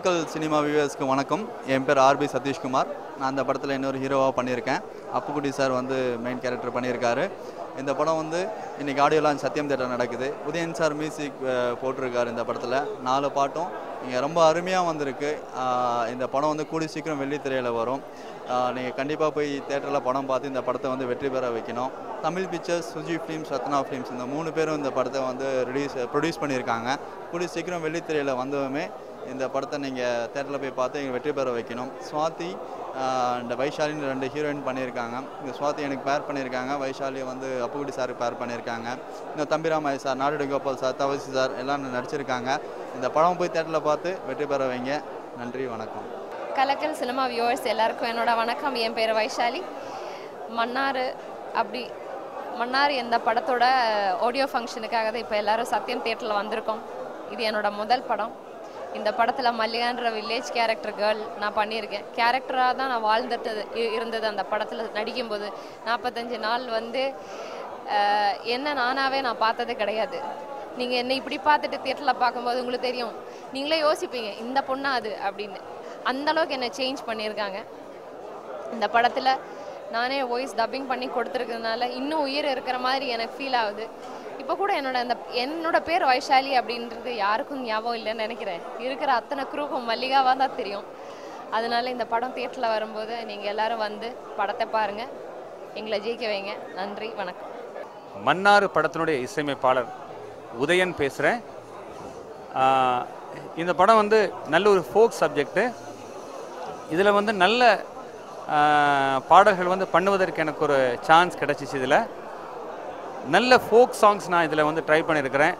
கலக்கல் cinema வியூவர்ஸ்க்கு வணக்கம். என் பேர் RB Satishkumar. நான் அந்த படத்தில் இன்னொரு ஹீரோவாக பண்ணியிருக்கேன். அப்புக்குட்டி சார் வந்து மெயின் கேரக்டர் பண்ணியிருக்காரு. இந்த படம் வந்து இன்றைக்கி ஆடியோ லான்ச் சத்யம் தேட்டர் நடக்குது. உதயன் சார் மியூசிக் போட்டிருக்காரு. இந்த படத்தில் 4 பாட்டும் இங்கே ரொம்ப அருமையாக வந்திருக்கு. இந்த படம் வந்து கூடி சீக்கிரம் வெள்ளித்திரையில் வரும். நீங்கள் கண்டிப்பாக போய் தேட்டரில் படம் பார்த்து இந்த படத்தை வந்து வெற்றி பெற வைக்கணும். Tamil pictures, Suji films, Ratna films இந்த 3 பேரும் இந்த படத்தை வந்து ப்ரொடியூஸ் பண்ணியிருக்காங்க. கூடி சீக்கிரம் வெள்ளித்திரையில் வந்ததுமே இந்த படத்தை நீங்கள் தேட்டரில் போய் பார்த்து எங்கள் வெற்றி பெற வைக்கணும். ஸ்வாதி இந்த வைஷாலின்னு 2 ஹீரோயின் பண்ணியிருக்காங்க. இந்த ஸ்வாதி எனக்கு பேர் பண்ணியிருக்காங்க. வைஷாலியை வந்து அப்புக்குட்டி சாருக்கு பேர் பண்ணியிருக்காங்க. இந்த தம்பிராமாய் சார், நாடுடி கோபால் சார், தவசி சார் எல்லாம் நடிச்சிருக்காங்க. இந்த படம் போய் தேட்டரில் பார்த்து வெற்றி பெற வைங்க. நன்றி, வணக்கம். கலக்கல் சினிமா வியூவர்ஸ் எல்லாருக்கும் என்னோட வணக்கம். என் பேர் வைஷாலி. மன்னார் இந்த படத்தோட ஆடியோ ஃபங்க்ஷனுக்காக தான் இப்போ எல்லோரும் சத்யம் தியேட்டரில் வந்திருக்கோம். இது என்னோட முதல் படம். இந்த படத்தில் மல்லிகான்ற வில்லேஜ் கேரக்டர் கேர்ள் நான் பண்ணியிருக்கேன். கேரக்டராக தான் நான் வாழ்ந்துட்டு இருந்தது. அந்த படத்தில் நடிக்கும்போது 45 நாள் வந்து என்ன நானாகவே நான் பார்த்ததே கிடையாது. நீங்கள் என்னை இப்படி பார்த்துட்டு தியேட்டரில் பார்க்கும்போது உங்களுக்கு தெரியும், நீங்களே யோசிப்பீங்க இந்த பொண்ணா அது அப்படின்னு. அந்தளவுக்கு என்னை சேஞ்ச் பண்ணியிருக்காங்க. இந்த படத்தில் நானே வாய்ஸ் டப்பிங் பண்ணி கொடுத்துருக்கிறதுனால இன்னும் உயிர் இருக்கிற மாதிரி எனக்கு ஃபீல் ஆகுது. இப்போ கூட என்னோட பேர் வைஷாலி அப்படின்றது யாருக்கும் ஞாபகம் இல்லைன்னு நினைக்கிறேன். இருக்கிற அத்தனை குரூப்பும் மல்லிகாவாக தான் தெரியும். அதனால இந்த படம் தியேட்டரில் வரும்போது நீங்கள் எல்லோரும் வந்து படத்தை பாருங்கள், எங்களை ஜெயிக்க வைங்க. நன்றி, வணக்கம். மன்னார் படத்தினுடைய இசையமைப்பாளர் உதயன் பேசுகிறேன். இந்த படம் வந்து நல்ல ஒரு ஃபோக் சப்ஜெக்டு. இதில் வந்து நல்ல பாடல்கள் வந்து பண்ணுவதற்கு எனக்கு ஒரு சான்ஸ் கிடச்சிச்சு. இதில் நல்ல ஃபோக் சாங்ஸ் நான் இதில் வந்து ட்ரை பண்ணியிருக்கிறேன்.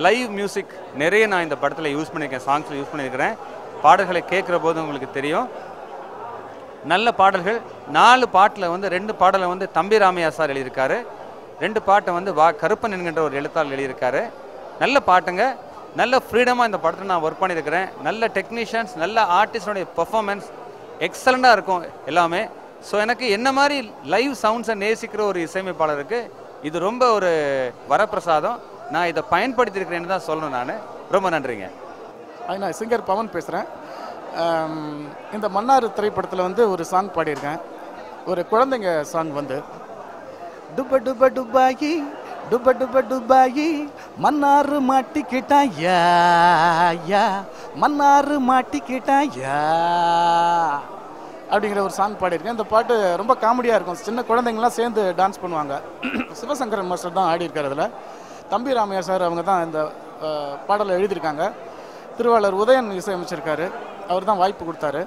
லைவ் மியூசிக் நிறைய நான் இந்த படத்தில் யூஸ் பண்ணியிருக்கேன், சாங்ஸில் யூஸ் பண்ணியிருக்கிறேன். பாடல்களை கேட்குற போது உங்களுக்கு தெரியும் நல்ல பாடல்கள். 4 பாட்டில் வந்து 2 பாடலை வந்து தம்பிராமையா சார் எழுதியிருக்காரு. 2 பாட்டை வந்து கருப்பன் என்கின்ற ஒரு எழுத்தாளர் எழுதியிருக்காரு. நல்ல பாட்டுங்க. நல்ல ஃப்ரீடமாக இந்த படத்தில் நான் ஒர்க் பண்ணியிருக்கிறேன். நல்ல டெக்னீஷியன்ஸ், நல்ல ஆர்டிஸ்டோடைய பெர்ஃபார்மன்ஸ் எக்ஸலண்ட்டாக இருக்கும் எல்லாமே. ஸோ எனக்கு என்ன மாதிரி லைவ் சவுண்ட்ஸை நேசிக்கிற ஒரு இசையமைப்பாளருக்கு இது ரொம்ப ஒரு வரப்பிரசாதம். நான் இதை பயன்படுத்தியிருக்கிறேன்னு தான் சொல்லணும். நான் ரொம்ப நன்றிங்க. நான் சிங்கர் பவன் பேசுகிறேன். இந்த மன்னார் திரைப்படத்தில் வந்து ஒரு சாங் பாடியிருக்கேன். ஒரு குழந்தைங்க சாங் வந்து டுப்ப டுப்ப டுப்பாயி டுப்ப டுப்ப டுப்பாயி மன்னார் மாட்டிக்கிட்டா யா யா மன்னார் மாட்டிக்கிட்டா யா அப்படிங்கிற ஒரு சாங் பாடியிருக்கேன். இந்த பாட்டு ரொம்ப காமெடியாக இருக்கும். சின்ன குழந்தைங்களாம் சேர்ந்து டான்ஸ் பண்ணுவாங்க. சிவசங்கரன் மாஸ்டர் தான் ஆடியிருக்கார். அதில் தம்பிராமையா சார் அவங்க தான் இந்த பாடலை எழுதியிருக்காங்க. திருவாளர் உதயன் இசையமைச்சிருக்காரு. அவர் தான் வாய்ப்பு கொடுத்தாரு.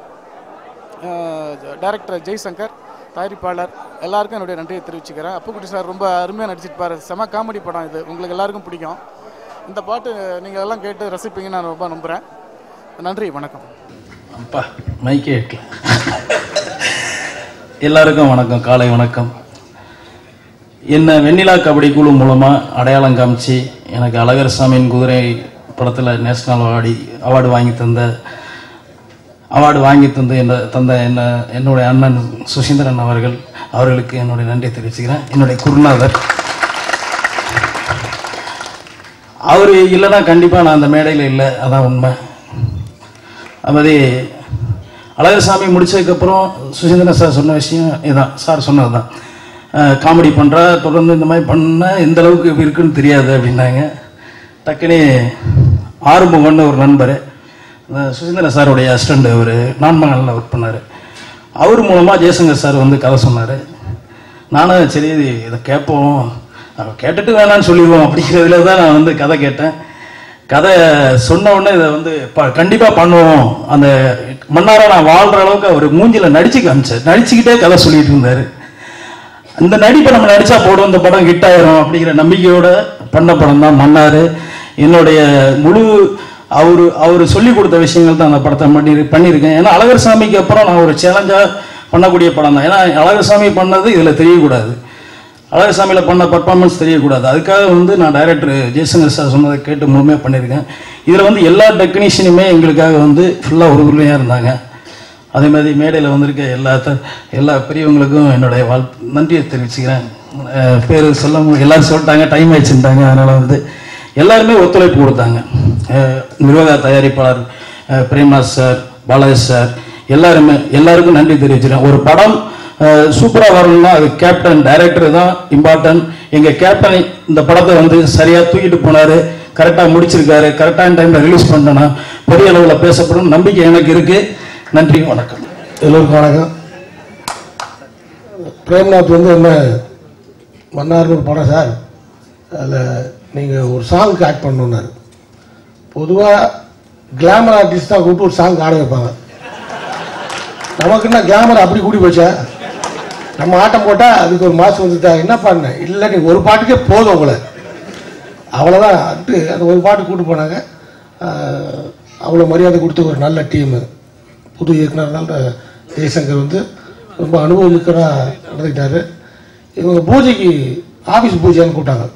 டைரக்டர் ஜெய்சங்கர், தயாரிப்பாளர் எல்லாருக்கும் என்னுடைய நன்றியை தெரிவிச்சுக்கிறேன். அப்புக்குட்டி சார் ரொம்ப அருமையாக நடிச்சிருப்பார். செம காமெடி படம் இது. உங்களுக்கு எல்லாருக்கும் பிடிக்கும். இந்த பாட்டு நீங்கள் எல்லாம் கேட்டு ரசிப்பீங்கன்னு நான் ரொம்ப நம்புகிறேன். நன்றி, வணக்கம். அப்பா மைக்கே எல்லாருக்கும் வணக்கம், காலை வணக்கம். என்ன வெண்ணிலா கபடி குழு மூலமாக அடையாளம் காமிச்சு எனக்கு அழகர்சாமியின் குதிரை படத்தில் நேஷனல் அவார்டு வாங்கி தந்து என்னுடைய அண்ணன் சுசீந்திரன் அவர்களுக்கு என்னுடைய நன்றி தெரிவிச்சுக்கிறேன். என்னுடைய குருநாதர் அவர் இல்லைன்னா கண்டிப்பாக நான் அந்த மேடையில் இல்லை. அதான் உண்மை. அது அழகர்சாமி முடிச்சதுக்கப்புறம் சுசீந்திரன் சார் சொன்ன விஷயம் இதுதான். சார் சொன்னது தான், காமெடி பண்ணுறா தொடர்ந்து இந்த மாதிரி பண்ணால் எந்த அளவுக்கு இருக்குன்னு தெரியாது அப்படின்னாங்க. டக்குனே ஆறுமுகன்னு ஒரு நண்பர், சுசீந்திரன் சாருடைய அசிஸ்டண்ட், ஒரு நான்மங்கலில் ஒர்க் பண்ணார். அவர் மூலமாக ஜெயசங்கர் சார் வந்து கதை சொன்னார். நானும் சரி இதை கேட்போம், கேட்டுட்டு வேணான்னு சொல்லிடுவோம் அப்படிங்கிறதுல தான் நான் வந்து கதை கேட்டேன். கதை சொன்ன உடனே இதை வந்து கண்டிப்பாக பண்ணுவோம், அந்த மன்னாரை நான் வாழ்கிற அளவுக்கு அவர் மூஞ்சில் நடிச்சுக்கிட்டே கதை சொல்லிட்டு இருந்தார். இந்த நடிப்பை நம்ம நடித்தா போடும், இந்த படம் ஹிட் ஆயிரும் அப்படிங்கிற நம்பிக்கையோட பண்ண படம் தான் மன்னார். என்னுடைய முழு அவர் சொல்லி கொடுத்த விஷயங்கள் தான் அந்த படத்தை பண்ணியிருக்கேன். ஏன்னா அழகர்சாமிக்கு அப்புறம் நான் ஒரு சேலஞ்சாக பண்ணக்கூடிய படம் தான். ஏன்னா அழகர்சாமி பண்ணது இதில் தெரியக்கூடாது, அழகர்சாமியில் பண்ண பர்ஃபார்மன்ஸ் தெரியக்கூடாது. அதுக்காக வந்து நான் டைரக்டர் ஜெய்சங்கர் சார் சொன்னதை கேட்டு முழுமையாக பண்ணியிருக்கேன். இதில் வந்து எல்லா டெக்னீஷியனுமே எங்களுக்காக வந்து ஃபுல்லாக உறுதுணையாக இருந்தாங்க. அதே மாதிரி மேடையில் வந்திருக்க எல்லா பெரியவங்களுக்கும் என்னுடைய நன்றியை தெரிவிச்சுக்கிறேன். பேர் எல்லோரும் சொல்லிட்டாங்க, டைம் ஆயிடுச்சுட்டாங்க. அதனால் வந்து எல்லாருமே ஒத்துழைப்பு கொடுத்தாங்க. நிர்வாக தயாரிப்பாளர் பிரேம்நாத் சார், பாலாஜி சார் எல்லாருக்கும் நன்றி தெரிவிச்சிருக்கேன். ஒரு படம் சூப்பராக வரணும்னா அது கேப்டன் டைரக்டர் தான் இம்பார்ட்டன்ட். எங்கள் கேப்டன் இந்த படத்தை வந்து சரியாக தூக்கிட்டு போனார், கரெக்டாக முடிச்சிருக்காரு, கரெக்டான டைமில் ரிலீஸ் பண்ணனா பெரிய அளவில் பேசப்படும் நம்பிக்கை எனக்கு இருக்குது. நன்றி, வணக்கம். எல்லோருக்கும் வணக்கம். பிரேம்நாத் வந்து என்ன மன்னார்னு ஒரு படம் சார், அதில் நீங்கள் ஒரு சாங்க்கு ஆக்ட் பண்ணணுன்னாரு. பொதுவாக கிளாமர் ஆர்டிஸ்ட் தான் கூப்பிட்டு ஒரு சாங் ஆட வைப்பாங்க. நமக்குன்னா கிளாமர் அப்படி கூடி போச்சா? நம்ம ஆட்டம் போட்டால் அதுக்கு ஒரு மாதம் வந்துட்டா என்ன பண்ணேன், இல்லை நீ ஒரு பாட்டுக்கே போதும் உங்களை, அவ்வளோதான் அது அந்த ஒரு பாட்டு கூப்பிட்டு போனாங்க. அவ்வளோ மரியாதை கொடுத்து ஒரு நல்ல டீமு. புது இயக்குனர்னால ஜெய்சங்கர் வந்து ரொம்ப அனுபவமிக்கதாக நடந்துக்கிட்டாரு. இவங்க பூஜைக்கு ஆஃபீஸ் பூஜைன்னு கூப்பிட்டாங்க.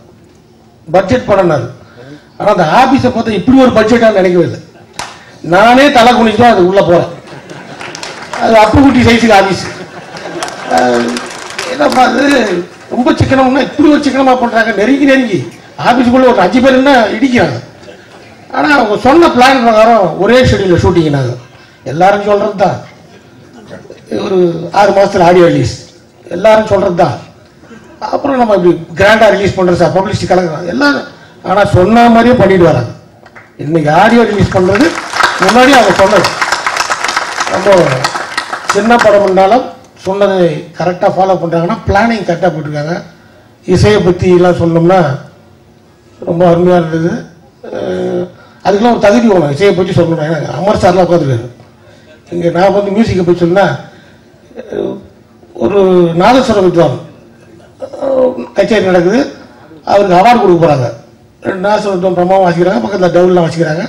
பட்ஜெட் படம்னாரு. ஆனால் அந்த ஆஃபீஸை பார்த்தா இப்படி ஒரு பட்ஜெட்டாக நினைக்கவே இல்லை. நானே தலை குனிச்சு தான் அது உள்ளே போகிறேன். அது அப்புக்குட்டி சைஸுக்கு ஆஃபீஸ். என்னப்பா அது ரொம்ப சிக்கனம்னா இப்படி ஒரு சிக்கனமாக பண்ணுறாங்க. நெருங்கி ஆஃபீஸுக்குள்ளே ஒரு 5 பேர் என்ன இடிக்கிறாங்க. ஆனால் அவங்க சொன்ன பிளான் பிரகாரம் ஒரே ஷெடியூலில் ஷூட்டிங்னாங்க. எல்லாரும் சொல்கிறது தான் ஒரு 6 மாதத்தில் ஆடியோ ரிலீஸ், எல்லாரும் சொல்கிறது தான். அப்புறம் நம்ம இப்படி கிராண்டாக ரிலீஸ் பண்ணுறது சார், பப்ளிசிட்டி கலக்குறாங்க எல்லாரும். ஆனால் சொன்ன மாதிரியே பண்ணிட்டு வராங்க. இன்னைக்கு ஆடியோ ரிலீஸ் பண்ணுறது முன்னாடி அவங்க சொன்னது. ரொம்ப சின்ன படம் இருந்தாலும் சொன்னதை கரெக்டாக ஃபாலோ பண்ணுறாங்கன்னா பிளானிங் கரெக்டாக போட்டிருக்காங்க. இசையை பற்றிலாம் சொன்னோம்னா ரொம்ப அருமையாக இருந்தது. அதுக்கெல்லாம் ஒரு தகுதி வேணும் இசையை பற்றி சொல்லணும். ஏன்னா அமர் சார்லாம் உட்காந்துருக்காரு இங்கே. நான் வந்து மியூசிக்கை பற்றி சொன்னால் ஒரு நாதஸ்வர வித்வான் கச்சேரி நடக்குது, அவருக்கு அவார்டு கொடுக்க போகிறாங்க. 2 நாதஸ்வர வித்வான் பிரமாவும் வாசிக்கிறாங்க, பக்கத்தில் டவுல்லாம் வாசிக்கிறாங்க,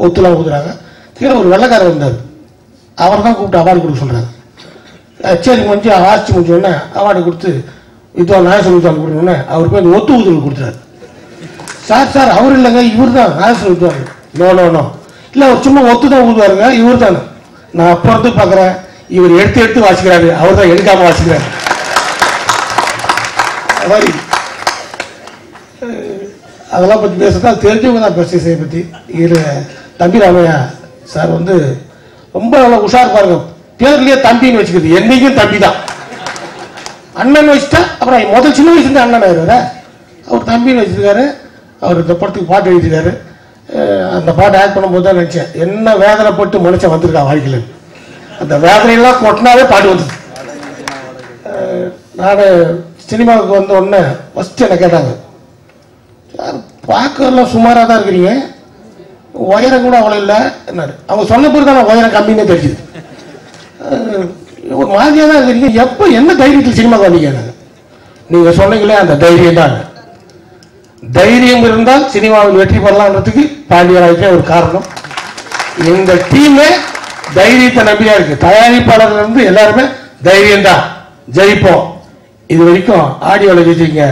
ஒத்துலாம் ஊதுறாங்க. கீழே ஒரு வெள்ளைக்காரர் வந்தார், அவர் தான் கூப்பிட்டு அவார்டு கொடுக்க சொல்கிறாங்க. கச்சேரி முடிஞ்சு வாசிச்சு முடிச்சோடனே அவார்டு கொடுத்து வித்வான் நாதஸ்வர வித்வான் கொடுக்கணுன்னே அவர் போய் ஒத்து ஊதுறது கொடுத்துறாரு. சார் அவர் இல்லைங்க, இவர் தான் நாதஸ்வர வித்வான். நோ இல்லை, அவர் சும்மா ஒத்து தான் ஊதுவாருங்க, இவர் தானே. நான் அப்போ வந்து பார்க்குறேன், இவர் எடுத்து வாசிக்கிறாரு, அவர் தான் எடுக்காம வாசிக்கிறாரு. அது மாதிரி அதெல்லாம் பற்றி பேசுறதா தெரிஞ்சவங்க தான் பேச இசையை பற்றி. இதில் தம்பி ராமையா சார் வந்து ரொம்ப நல்லா உஷார் பாருங்க. பேர்லயே தம்பின்னு வச்சுக்கிறது, என்னைக்கும் தம்பி தான். அண்ணன் வச்சுட்டா அப்புறம் முதல் சின்ன வயசுலேருந்து அண்ணன் ஆயிடுவார. அவர் தம்பின்னு வச்சிருக்காரு. அவர் இந்த படத்துக்கு பாட்டு எழுதியிருக்காரு. அந்த பாட்டு ஆக்ட் பண்ணும்போது தான் நினச்சேன், என்ன வேதனைப்பட்டு மனுஷன் வந்திருக்கா வாழ்க்கையில். அந்த வேதனையெல்லாம் கொட்டினாவே பாட்டு வந்தது. நான் சினிமாவுக்கு வந்த உடனே ஃபஸ்ட்டு என்ன கேட்டாங்க, சார் பார்க்கலாம் சுமாராக தான் இருக்கிறீங்க, உயரம் கூட அவ்வளோ இல்லை என்னாரு. அவங்க சொன்ன பிறகு தான் நான் உயரம் கம்மின்னு தெரிஞ்சுது. ஒரு மாதிரியாக தான் இருக்கிறீங்க, எப்போ என்ன தைரியத்தில் சினிமாவுக்கு வந்தீங்க? நீங்கள் சொன்னீங்களே அந்த தைரியம் தான். தைரியம் இருந்தால் சினிமாவில் வெற்றி பெறலாம்ன்றதுக்கு பாண்டியராஜே ஒரு காரணம். இந்த டீமே தைரியத்தை நம்பியா இருக்கு. தயாரிப்பாளர்கள் இருந்து எல்லாருமே தைரியம் தான், ஜெயிப்போம். இது வரைக்கும் ஆடியோவில் ஜெயிச்சிங்க.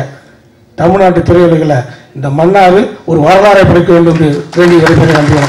தமிழ்நாட்டு திரையுலகில் இந்த மன்னார் ஒரு வரலாறை படைக்க வேண்டும் என்று வேண்டி நன்றி.